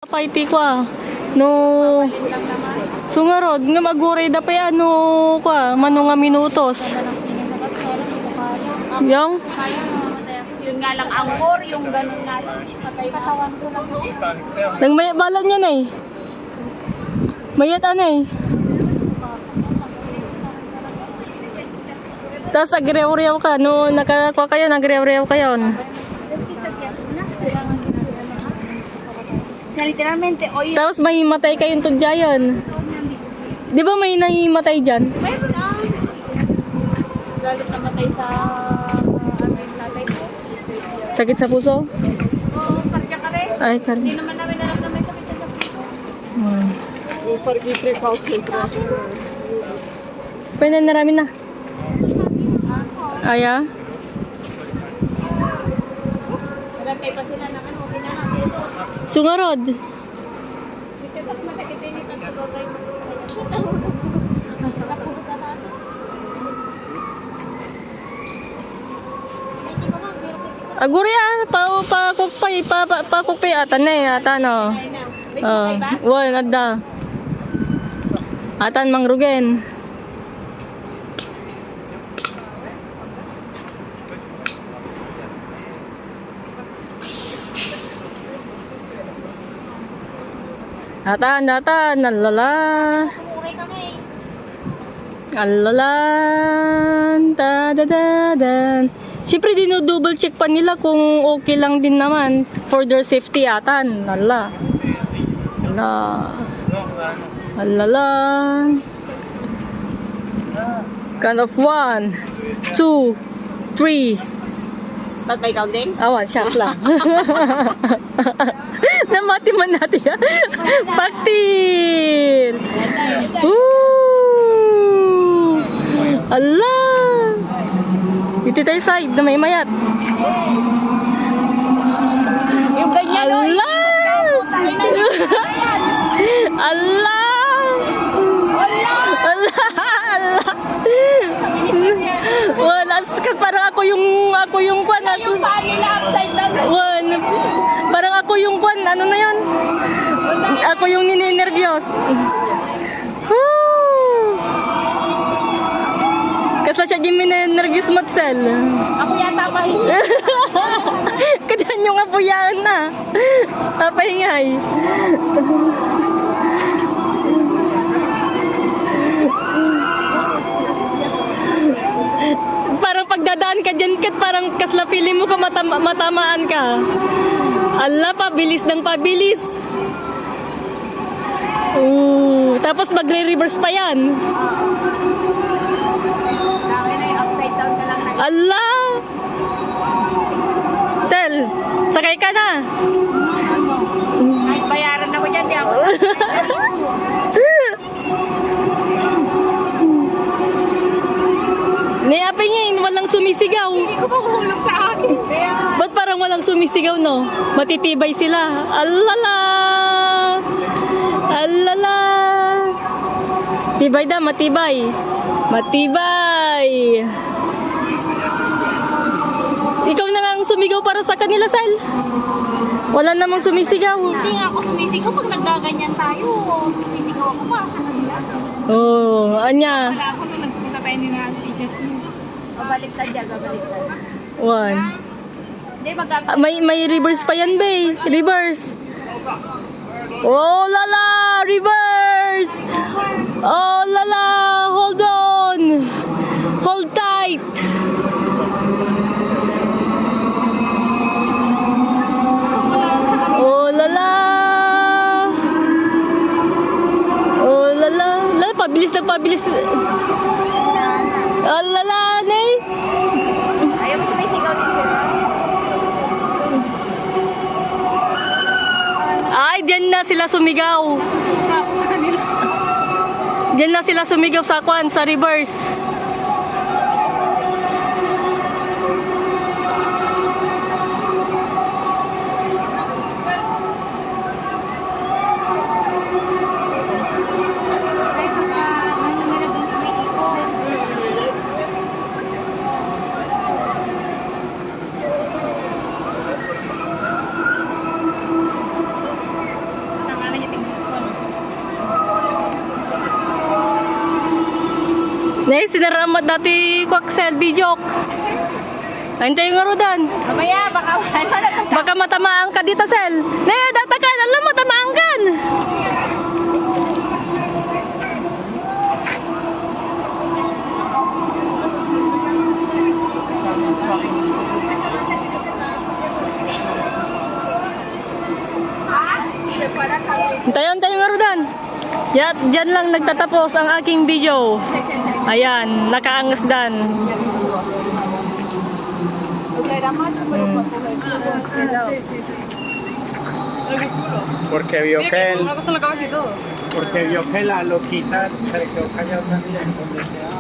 Paiti ko no sungarod nga magure da pa ano ko mano nga minutos. Yung yun nga lang angkor, yung ganun nga lang patay katawan ko lang. nang mayat balan niya na mayat anay. Tas agrew-rew ka no nakakuha kayo nagrew-rew kayo. Literalmente, oil. Tapos may matay kayong tudyayan. Di ba may nahimatay dyan? Meron na. Lalo namatay sa tatay ko. Sakit sa puso? Oo, karga ka rin. Ay, karga. Hindi naman namin alam na may sakit sa puso. Pwede na namin na. Aya? Nagantay pa sila ng ano, ginanap dito. Sungarod. Kasi bakit masakit yun yung pagkagawin mo? Aguri pakupay atan atan no. Wan adda. Atan mangrugen. Atan, alala. Umuwi kami. Alalan, da-da-da-dan. Siyempre, dino-double check pa nila kung okay lang din naman for their safety atan. Ala. Ala. Alalan. Count of 1, 2, 3. Ba't may counting? Awan, shock lang. Namati man natin yan. Paktil! Woo! Allah! Dito tayo side na may mayat. Yung ganyan, no? Allah! Allah! Allah! Allah! Wala, parang ako yung kwan. Yung paa nila upside down. Parang ako yung kwan, ano na yun? Ako yung ninenervyos. Kasla siya yung ninenervyos matsel. Ako yata mahilig. Kadaan yung abuyaan na. Papahingay. Parang pagdadaan ka dyan, parang kasla feeling mo ka matamaan ka. Allah, pabilis ng pabilis. Tapos magre-reverse pa yan. Dami na yung upside down na lang. Allah! Sel, sakay ka na. Kahit bayaran ako dyan, di ako. Niapingin, walang sumisigaw. Hindi ko mahulog sa akin. Kaya, Ba't parang walang sumisigaw, no? Matitibay sila. Alala! Alala! Tibay da, matibay. Matibay! Ikaw na nga ang sumigaw para sa kanila, Sal. Wala namang sumisigaw. hindi nga ako sumisigaw pag naggaganyan tayo. Sumisigaw ako para sa kanila. Oh, anya. Wala ako nung nagpunta tayo ni Nancy Jasmine. Babaliktad yan, babaliktad. One. Hindi, May reverse pa yan, bay. Reverse. Oh, lala! Reverse! Oh, lala! Hold on! Hold tight! Oh, lala! Oh, lala! Lala, pabilis na pabilis. Oh, lala, nay! ayaw mo sumisigaw din siya. Ay, diyan na sila sumigaw. Susuka ako sa kanila. Diyan na sila sumigaw sa kwan, sa reverse. Nay, sinaramat dati Quaxel, Bijok. Hintay nga Rodan. Mamaya, baka wala na. Baka matamaan ka dito, Sel. Nay, datakan. Alam mo, tamaan kan. Hintayin nga Rodan. Diyan lang nagtatapos ang aking video. Ayan, nakaangas dan. Porque vio que él, porque vio que la loquita se le quedó callado también.